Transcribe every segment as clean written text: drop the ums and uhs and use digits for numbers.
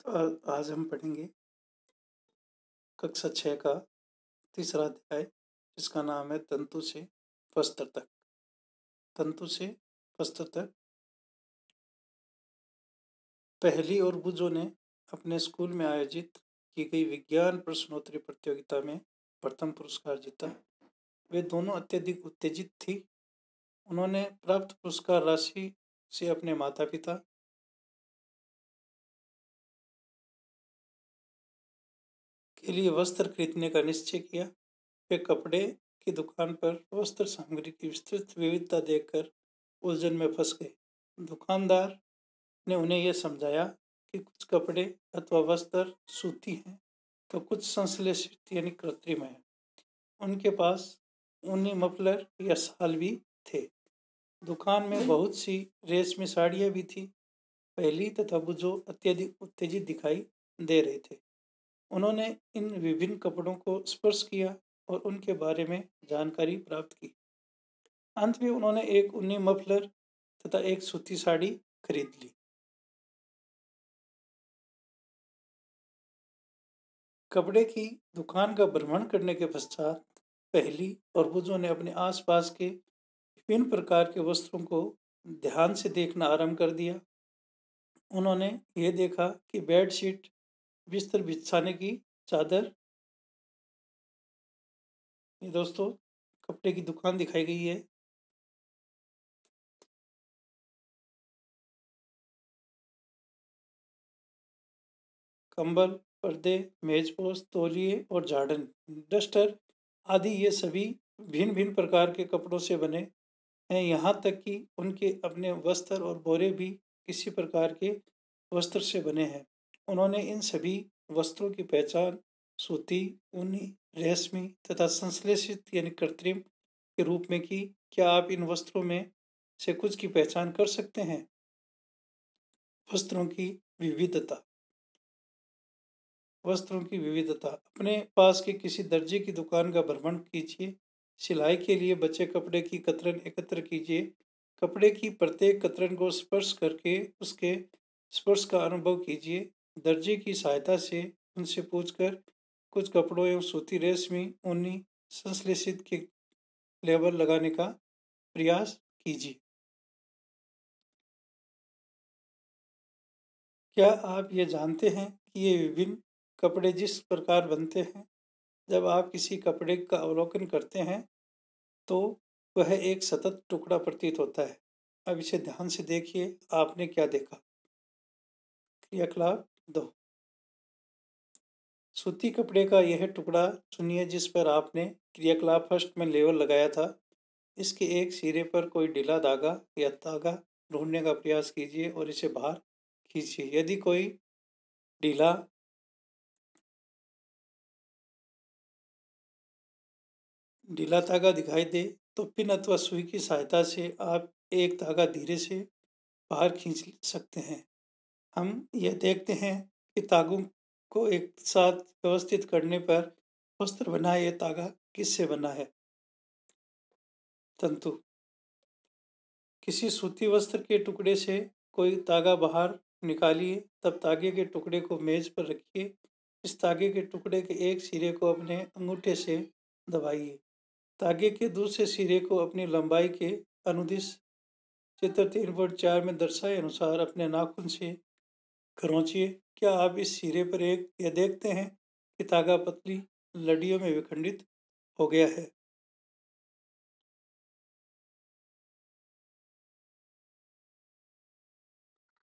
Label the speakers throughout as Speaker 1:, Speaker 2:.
Speaker 1: तो आज हम पढ़ेंगे कक्षा 6 का तीसरा अध्याय, जिसका नाम है तंतु से वस्त्र तक। तंतु से वस्त्र तक। पहली और बुजो ने अपने स्कूल में आयोजित की गई विज्ञान प्रश्नोत्तरी प्रतियोगिता में प्रथम पुरस्कार जीता। वे दोनों अत्यधिक उत्तेजित थी। उन्होंने प्राप्त पुरस्कार राशि से अपने माता पिता के लिए वस्त्र खरीदने का निश्चय किया। वे कपड़े की दुकान पर वस्त्र सामग्री की विस्तृत विविधता देखकर उलझन में फंस गए। दुकानदार ने उन्हें यह समझाया कि कुछ कपड़े अथवा वस्त्र सूती हैं तो कुछ संश्लेषित यानी कृत्रिम है। उनके पास ऊनी मफलर या शाल भी थे। दुकान में बहुत सी रेशमी साड़ियां भी थी। पहली तथा बुजो अत्यधिक उत्तेजित दिखाई दे रहे थे। उन्होंने इन विभिन्न कपड़ों को स्पर्श किया और उनके बारे में जानकारी प्राप्त की। अंत में उन्होंने एक ऊनी मफलर तथा एक सूती साड़ी खरीद ली। कपड़े की दुकान का भ्रमण करने के पश्चात पहली और बुजो ने अपने आसपास के विभिन्न प्रकार के वस्त्रों को ध्यान से देखना आरंभ कर दिया। उन्होंने ये देखा कि बेडशीट, बिस्तर बिछाने की चादर, ये दोस्तों कपड़े की दुकान दिखाई गई है, कंबल, पर्दे, मेजपोश, तौलिए और झाड़न, डस्टर आदि ये सभी भिन्न भिन्न प्रकार के कपड़ों से बने हैं। यहाँ तक कि उनके अपने वस्त्र और बोरे भी किसी प्रकार के वस्त्र से बने हैं। उन्होंने इन सभी वस्त्रों की पहचान सूती, ऊनी, रेशमी तथा संश्लेषित यानी कृत्रिम के रूप में की। क्या आप इन वस्त्रों में से कुछ की पहचान कर सकते हैं? वस्त्रों की विविधता। वस्त्रों की विविधता। अपने पास के किसी दर्जी की दुकान का भ्रमण कीजिए। सिलाई के लिए बचे कपड़े की कतरन एकत्र कीजिए। कपड़े की प्रत्येक कतरन को स्पर्श करके उसके स्पर्श का अनुभव कीजिए। दर्जी की सहायता से उनसे पूछकर कुछ कपड़ों एवं सूती, रेशमी, ऊनी, संश्लेषित के लेबल लगाने का प्रयास कीजिए। क्या आप ये जानते हैं कि ये विभिन्न कपड़े जिस प्रकार बनते हैं, जब आप किसी कपड़े का अवलोकन करते हैं तो वह एक सतत टुकड़ा प्रतीत होता है। अब इसे ध्यान से देखिए, आपने क्या देखा? क्रियाकलाप 2। सूती कपड़े का यह टुकड़ा चुनिए जिस पर आपने क्रियाकलाप फर्स्ट में लेबल लगाया था। इसके एक सिरे पर कोई ढीला धागा या तागा ढूंढने का प्रयास कीजिए और इसे बाहर खींचिए। यदि कोई ढीला धागा दिखाई दे तो पिन अथवा सुई की सहायता से आप एक धागा धीरे से बाहर खींच सकते हैं। हम यह देखते हैं कि तागों को एक साथ व्यवस्थित करने पर वस्त्र बना है। यह तागा किससे बना है? तंतु। किसी सूती वस्त्र के टुकड़े से कोई तागा बाहर निकालिए, तब तागे के टुकड़े को मेज पर रखिए। इस तागे के टुकड़े के एक सिरे को अपने अंगूठे से दबाइए। तागे के दूसरे सिरे को अपनी लंबाई के अनुदिश चित्र 3.4 में दर्शाए अनुसार अपने नाखून से खरोंचिए। क्या आप इस सिरे पर यह देखते हैं कि तागा पतली लड़ियों में विखंडित हो गया है?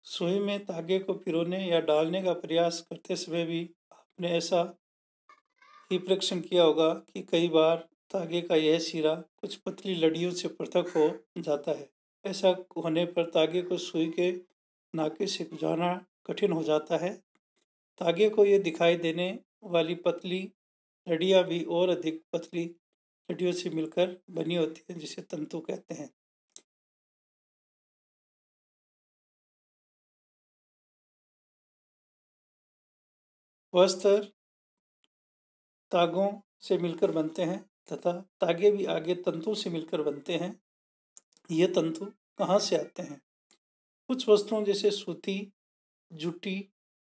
Speaker 1: सुई में तागे को पिरोने या डालने का प्रयास करते समय भी आपने ऐसा ही परीक्षण किया होगा कि कई बार तागे का यह सिरा कुछ पतली लड़ियों से पृथक हो जाता है। ऐसा होने पर तागे को सुई के नाके से गुजारना कठिन हो जाता है। तागे को ये दिखाई देने वाली पतली लड़ियाँ भी और अधिक पतली लड़ियों से मिलकर बनी होती हैं, जिसे तंतु कहते हैं। वस्त्र तागों से मिलकर बनते हैं तथा तागे भी आगे तंतु से मिलकर बनते हैं। ये तंतु कहाँ से आते हैं? कुछ वस्त्रों जैसे सूती, जूटी,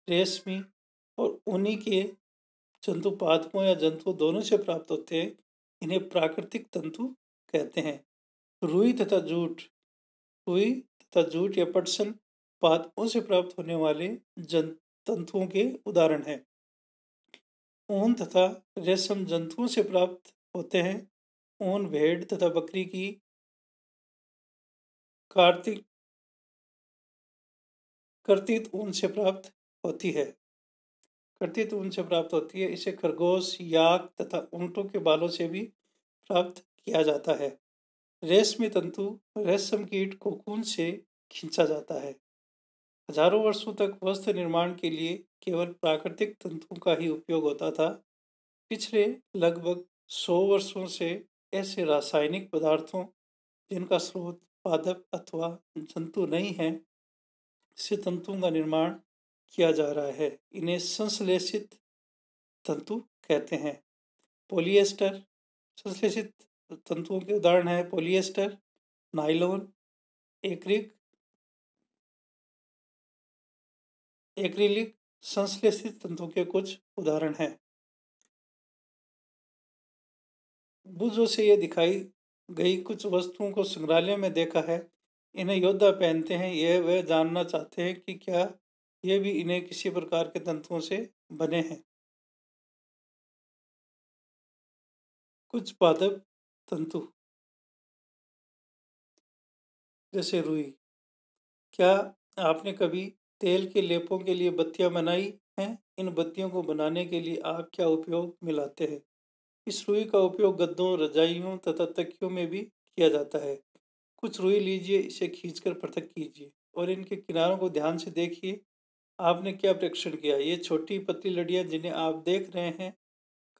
Speaker 1: रेशमी और ऊनी के जंतु पादपों या जंतु दोनों से प्राप्त होते हैं। इन्हें प्राकृतिक तंतु कहते हैं। रुई तथा जूट या पटसन पादपों से प्राप्त होने वाले तंतुओं के उदाहरण हैं। ऊन तथा रेशम जंतुओं से प्राप्त होते हैं। ऊन भेड़ तथा बकरी की कर्तित ऊन से प्राप्त होती है। इसे खरगोश, याक तथा ऊंटों के बालों से भी प्राप्त किया जाता है। रेशमी तंतु रेशम कीट कोकून से खींचा जाता है। हजारों वर्षों तक वस्त्र निर्माण के लिए केवल प्राकृतिक तंतुओं का ही उपयोग होता था। पिछले लगभग 100 वर्षों से ऐसे रासायनिक पदार्थों जिनका स्रोत पादप अथवा जंतु नहीं है से तंतुओं का निर्माण किया जा रहा है। इन्हें संश्लेषित तंतु कहते हैं। पॉलिएस्टर संश्लेषित तंतुओं के उदाहरण है पॉलिएस्टर, नायलॉन, एक्रिलिक संश्लेषित तंतुओं के कुछ उदाहरण हैं। बुझों से ये दिखाई गई कुछ वस्तुओं को संग्रहालय में देखा है। इन्हें योद्धा पहनते हैं। यह वे जानना चाहते हैं कि क्या ये भी इन्हें किसी प्रकार के तंतुओं से बने हैं। कुछ पादप तंतु जैसे रुई। क्या आपने कभी तेल के लेपों के लिए बत्तियां बनाई हैं? इन बत्तियों को बनाने के लिए आप क्या उपयोग में लाते हैं? इस रुई का उपयोग गद्दों, रजाइयों तथा तकियों में भी किया जाता है। कुछ रुई लीजिए, इसे खींचकर पृथक कीजिए और इनके किनारों को ध्यान से देखिए। आपने क्या परीक्षण किया? ये छोटी पतली लड़ियां जिन्हें आप देख रहे हैं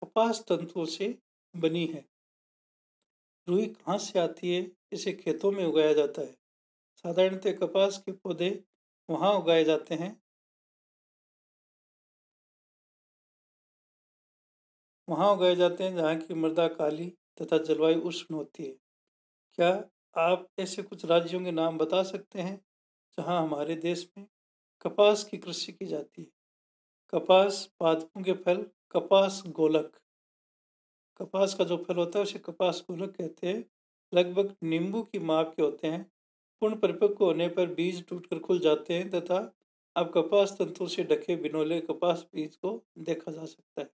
Speaker 1: कपास तंतुओं से बनी है। रुई कहाँ से आती है? इसे खेतों में उगाया जाता है। साधारणतः कपास के पौधे वहाँ उगाए जाते हैं जहाँ की मृदा काली तथा जलवायु उष्ण होती है। क्या आप ऐसे कुछ राज्यों के नाम बता सकते हैं जहाँ हमारे देश में कपास की कृषि की जाती है? कपास पादपों के फल कपास गोलक। कपास का जो फल होता है उसे कपास गोलक कहते हैं। लगभग नींबू की माप के होते हैं। पूर्ण परिपक्व होने पर बीज टूटकर खुल जाते हैं तथा अब कपास तंतु से ढके बिनोले कपास बीज को देखा जा सकता है।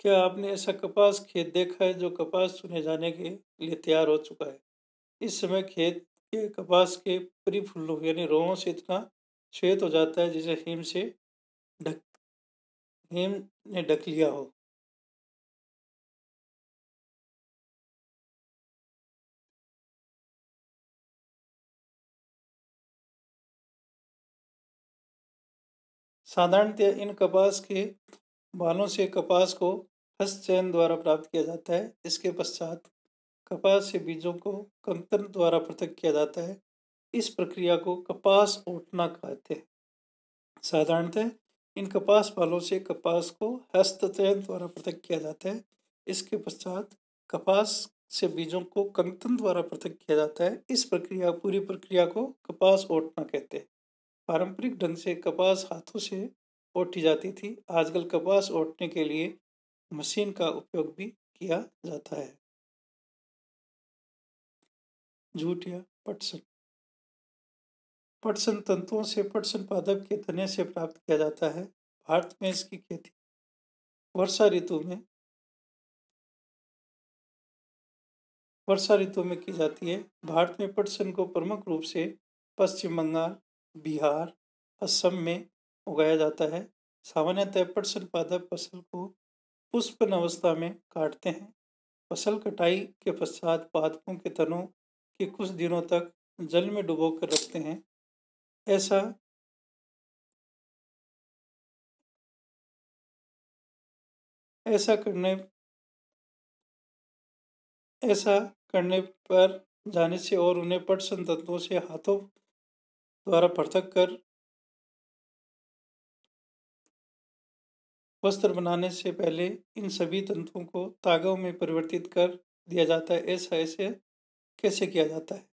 Speaker 1: क्या आपने ऐसा कपास खेत देखा है जो कपास चुने जाने के लिए तैयार हो चुका है? इस समय खेत के कपास के परिफूलों यानी रोहों से इतना श्वेत हो जाता है जिसे हिम ने ढक लिया हो। साधारणतः इन कपास के बालों से कपास को हस्तचयन द्वारा प्राप्त किया जाता है। इसके पश्चात कपास से बीजों को कंकन द्वारा पृथक किया जाता है। इस प्रक्रिया को कपास ओटना कहते हैं। साधारणतः इन कपास बालों से कपास को हस्तचयन द्वारा पृथक किया जाता है। इसके पश्चात कपास से बीजों को कंकन द्वारा पृथक किया जाता है। इस पूरी प्रक्रिया को कपास ओटना कहते हैं। पारंपरिक ढंग से कपास हाथों से ओटी जाती थी। आजकल कपास ओटने के लिए मशीन का उपयोग भी किया जाता है। जूट या पटसन। पटसन तंतुओं से पटसन पादप के तने से प्राप्त किया जाता है। भारत में इसकी खेती वर्षा ऋतु में की जाती है। भारत में पटसन को प्रमुख रूप से पश्चिम बंगाल, बिहार, असम में उगाया जाता है। सामान्यतः पटसन पादप फसल को पुष्पन अवस्था में काटते हैं। फसल कटाई के पश्चात पादपों के तनों के कुछ दिनों तक जल में डुबोकर रखते हैं। ऐसा करने पर जाने से और उन्हें पटसन तंतुओं से हाथों द्वारा पृथक कर वस्त्र बनाने से पहले इन सभी तंतुओं को तागों में परिवर्तित कर दिया जाता है। ऐसा ऐसे कैसे किया जाता है?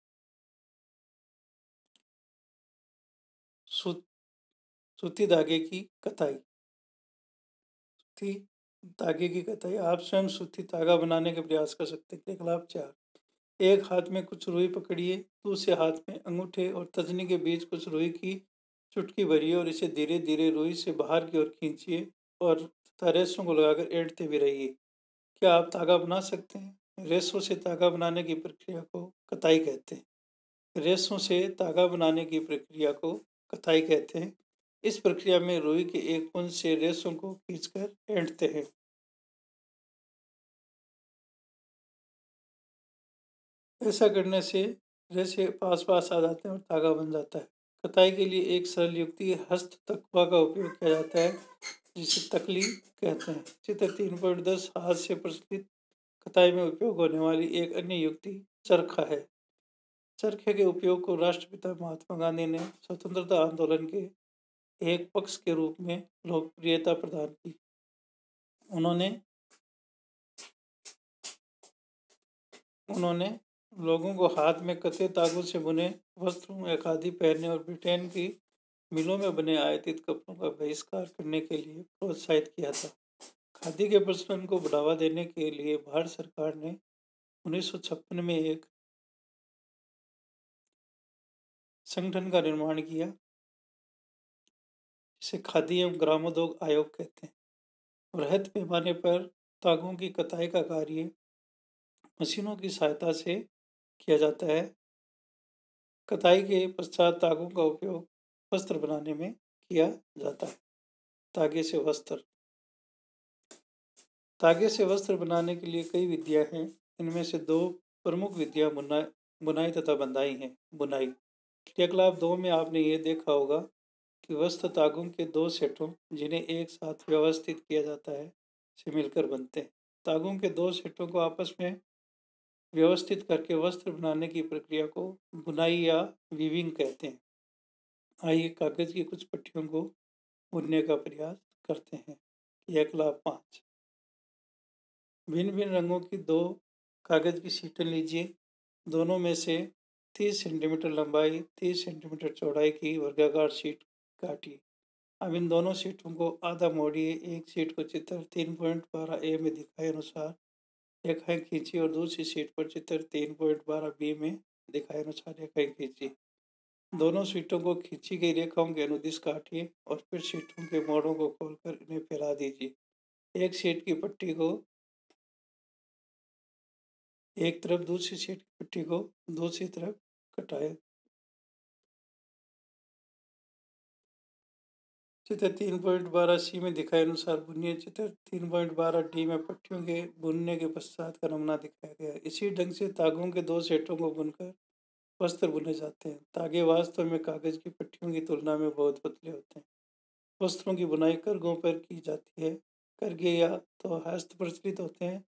Speaker 1: सूती धागे की कताई। सूती धागे की कताई। आप स्वयं सूती धागा बनाने का प्रयास कर सकते हैं। क्रियाकलाप 4। एक हाथ में कुछ रुई पकड़िए, दूसरे हाथ में अंगूठे और तर्जनी के बीच कुछ रुई की चुटकी भरिए और इसे धीरे धीरे रुई से बाहर की ओर खींचिए और रेशों को लगाकर ऐंठते भी रहिए। क्या आप धागा बना सकते हैं? रेशों से धागा बनाने की प्रक्रिया को कताई कहते हैं। रेशों से धागा बनाने की प्रक्रिया को कताई कहते हैं। इस प्रक्रिया में रुई के एक पुंज से रेशों को खींचकर ऐंठते हैं। ऐसा करने से रेशे पास पास आ जाते हैं और धागा बन जाता है। कताई के लिए एक सरल युक्ति हस्त तकवा का उपयोग किया जाता है, जिसे तकली कहते हैं। चित्र 3.10 हाथ से प्रचलित कताई में उपयोग होने वाली एक अन्य युक्ति चरखा है। चरखे के उपयोग को राष्ट्रपिता महात्मा गांधी ने स्वतंत्रता आंदोलन के एक पक्ष के रूप में लोकप्रियता प्रदान की। उन्होंने लोगों को हाथ में कते धागों से बुने वस्त्रों में खादी पहनने और ब्रिटेन की मिलों में बने आयातित कपड़ों का बहिष्कार करने के लिए प्रोत्साहित किया था। खादी के प्रचलन को बढ़ावा देने के लिए भारत सरकार ने 1956 में एक संगठन का निर्माण किया, जिसे खादी एवं ग्रामोद्योग आयोग कहते हैं। बृहद पैमाने पर धागों की कताई का कार्य मशीनों की सहायता से किया जाता है। कताई के पश्चात धागों का उपयोग वस्त्र बनाने में किया जाता है। धागे से वस्त्र। धागे से वस्त्र बनाने के लिए कई विधियां हैं। इनमें से दो प्रमुख विधियां बुनाई तथा बंधाई हैं। बुनाई। क्रियाकलाप 2 में आपने ये देखा होगा कि वस्त्र धागों के दो सेटों, जिन्हें एक साथ व्यवस्थित किया जाता है, से मिलकर बनते हैं। धागों के दो सेटों को आपस में व्यवस्थित करके वस्त्र बनाने की प्रक्रिया को बुनाई या वीविंग कहते हैं। आइए कागज की कुछ पट्टियों को बुनने का प्रयास करते हैं। क्रियाकलाप 5। भिन्न भिन्न रंगों की दो कागज की शीटें लीजिए। दोनों में से 30 सेंटीमीटर लंबाई, 30 सेंटीमीटर चौड़ाई की वर्गाकार शीट काटिए। अब इन दोनों शीटों को आधा मोड़िए। एक शीट को चित्र 3.12 में दिखाए अनुसार रेखाएं खींचिए और दूसरी शीट पर चित्र 3.12 में दिखाए अनुसार रेखाएं खींचिए। दोनों शीटों को खींची गई रेखाओं के अनुदिश काटिए और फिर शीटों के मोड़ों को खोलकर इन्हें फैला दीजिए। एक शीट की पट्टी को एक तरफ, दूसरी शीट की पट्टी को दूसरी तरफ कटाए। चित्र 3.12 में दिखाए अनुसार बुनिए। चित्र 3.12 में पट्टियों के बुनने के पश्चात का नमूना दिखाया गया है। इसी ढंग से धागों के दो सेटों को बुनकर वस्त्र बुने जाते हैं। धागे वास्तव में कागज की पट्टियों की तुलना में बहुत पतले होते हैं। वस्त्रों की बुनाई करघों पर की जाती है। करघे या तो हस्त प्रचलित होते हैं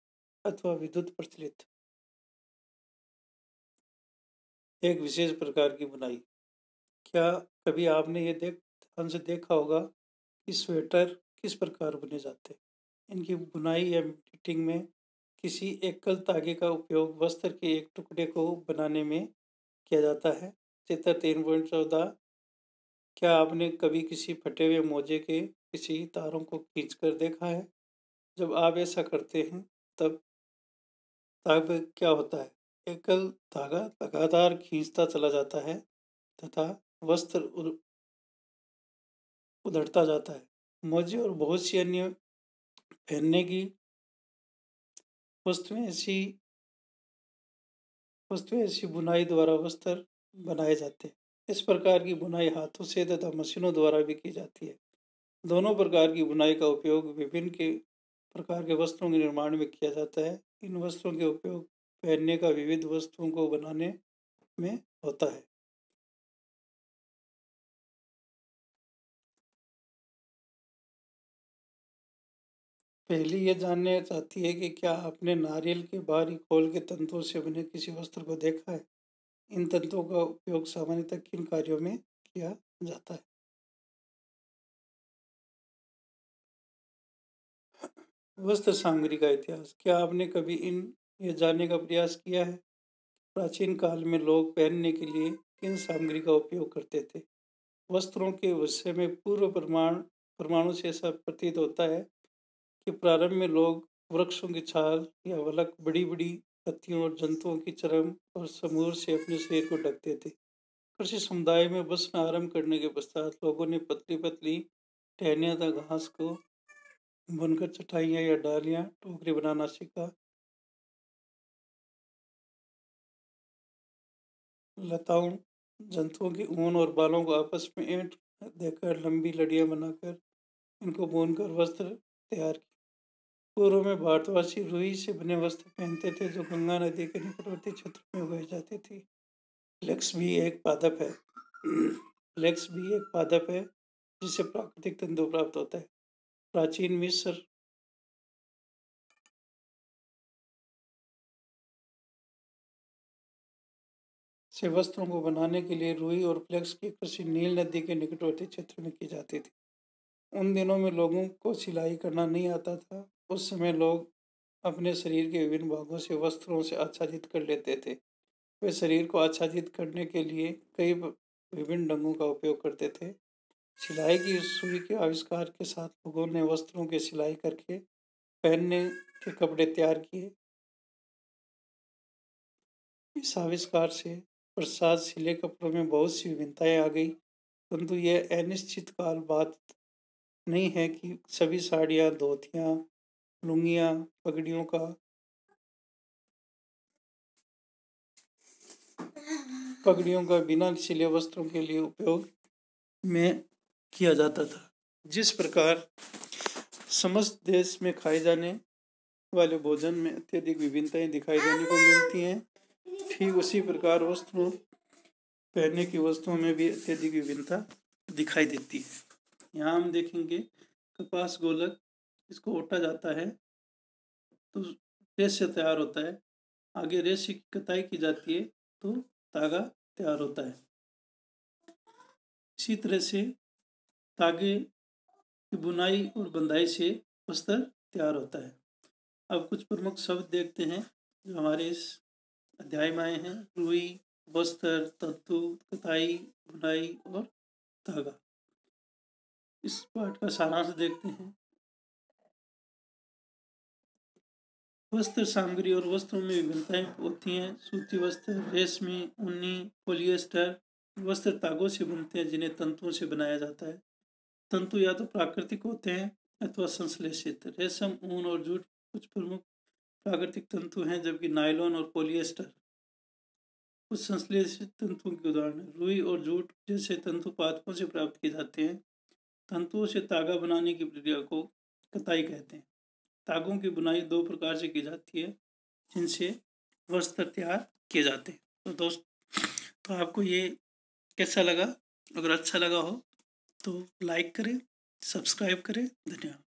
Speaker 1: अथवा विद्युत प्रचलित। एक विशेष प्रकार की बुनाई। क्या कभी आपने ये ध्यान से देखा होगा कि स्वेटर किस प्रकार बुने जाते हैं? इनकी बुनाई या फिटिंग में किसी एकल धागे का उपयोग वस्त्र के एक टुकड़े को बनाने में किया जाता है। चित्र 3.14। क्या आपने कभी किसी फटे हुए मोजे के किसी तारों को खींचकर देखा है? जब आप ऐसा करते हैं तब तब क्या होता है? एकल धागा लगातार खींचता चला जाता है तथा वस्त्र उधड़ता जाता है। मोजे और बहुत सी अन्य पहनने की वस्तुएं ऐसी बुनाई द्वारा वस्त्र बनाए जाते हैं। इस प्रकार की बुनाई हाथों से तथा मशीनों द्वारा भी की जाती है। दोनों प्रकार की बुनाई का उपयोग विभिन्न प्रकार के वस्त्रों के निर्माण में किया जाता है। इन वस्त्रों के उपयोग पहनने का विविध वस्तुओं को बनाने में होता है। पहली ये जानना चाहती है कि क्या आपने नारियल के बाहरी खोल के तंतुओं से बने किसी वस्त्र को देखा है? इन तंतुओं का उपयोग सामान्यतः किन कार्यों में किया जाता है? वस्त्र सामग्री का इतिहास। क्या आपने कभी ये जानने का प्रयास किया है प्राचीन काल में लोग पहनने के लिए किन सामग्री का उपयोग करते थे? वस्त्रों के विषय में परमाणु से ऐसा प्रतीत होता है कि प्रारंभ में लोग वृक्षों की छाल या वलक, बड़ी बड़ी पत्तियों और जंतुओं की चर्म और समूर से अपने शरीर को ढकते थे। कृषि समुदाय में बसना आरंभ करने के पश्चात लोगों ने पतली पतली टहनियाँ तथा घास को बुनकर चटाइयाँ या डालियाँ टोकरी बनाना सीखा। लताओं, जंतुओं की ऊन और बालों को आपस में ऐंठ देकर लंबी लड़ियाँ बनाकर इनको बुनकर वस्त्र तैयार किए। पूर्व में भारतवासी रुई से बने वस्त्र पहनते थे जो गंगा नदी के निकटवर्ती क्षेत्र में उगाई जाती थी। फ्लेक्स भी एक पादप है फ्लेक्स भी एक पादप है जिससे प्राकृतिक तंतु प्राप्त होता है। प्राचीन मिस्र से वस्त्रों को बनाने के लिए रुई और फ्लेक्स की कृषि नील नदी के निकटवर्ती क्षेत्र में की जाती थी। उन दिनों में लोगों को सिलाई करना नहीं आता था। उस समय लोग अपने शरीर के विभिन्न भागों से वस्त्रों से आच्छादित कर लेते थे। वे शरीर को आच्छादित करने के लिए कई विभिन्न ढंगों का उपयोग करते थे। सिलाई की सुई के आविष्कार के साथ लोगों ने वस्त्रों की सिलाई करके पहनने के कपड़े तैयार किए। इस आविष्कार से पश्चात सिले कपड़ों में बहुत सी विभिन्नताएं आ गई, परंतु यह अनिश्चित काल बात नहीं है कि सभी साड़ियाँ, धोतियाँ, लुंगियाँ, पगड़ियों का बिना सिले वस्त्रों के लिए उपयोग में किया जाता था। जिस प्रकार समस्त देश में खाए जाने वाले भोजन में अत्यधिक विभिन्नताएं दिखाई देने को मिलती हैं, ठीक उसी प्रकार वस्त्रों पहनने की वस्तुओं में भी अत्यधिक विभिन्नता दिखाई देती है। यहाँ हम देखेंगे कपास गोलक, इसको ओटा जाता है तो रेश से तैयार होता है। आगे रेश की कताई की जाती है तो धागा तैयार होता है। इसी तरह से धागे की बुनाई और बंधाई से वस्त्र तैयार होता है। अब कुछ प्रमुख शब्द देखते हैं जो हमारे इस अध्याय में आए हैं। रुई, वस्त्र, तंतु, कताई, बुनाई और धागा। इस पाठ का सारांश देखते हैं। वस्त्र सामग्री और वस्त्रों में विभिन्नताएं होती हैं। सूती वस्त्र, रेशमी, ऊनी, पॉलिएस्टर वस्त्र तागों से बनते हैं जिन्हें तंतुओं से बनाया जाता है। तंतु या तो प्राकृतिक होते हैं अथवा संश्लेषित। रेशम, ऊन और जूट कुछ प्रमुख प्राकृतिक तंतु हैं, जबकि नायलॉन और पॉलिएस्टर कुछ संश्लेषित तंतुओं के उदाहरण हैं। रुई और जूट जैसे तंतु पादपों से प्राप्त किए जाते हैं। तंतुओं से तागा बनाने की प्रक्रिया को कताई कहते हैं। तागों की बुनाई दो प्रकार से की जाती है जिनसे वस्त्र तैयार किए जाते हैं। तो दोस्त, तो आपको ये कैसा लगा? अगर अच्छा लगा हो तो लाइक करें, सब्सक्राइब करें। धन्यवाद।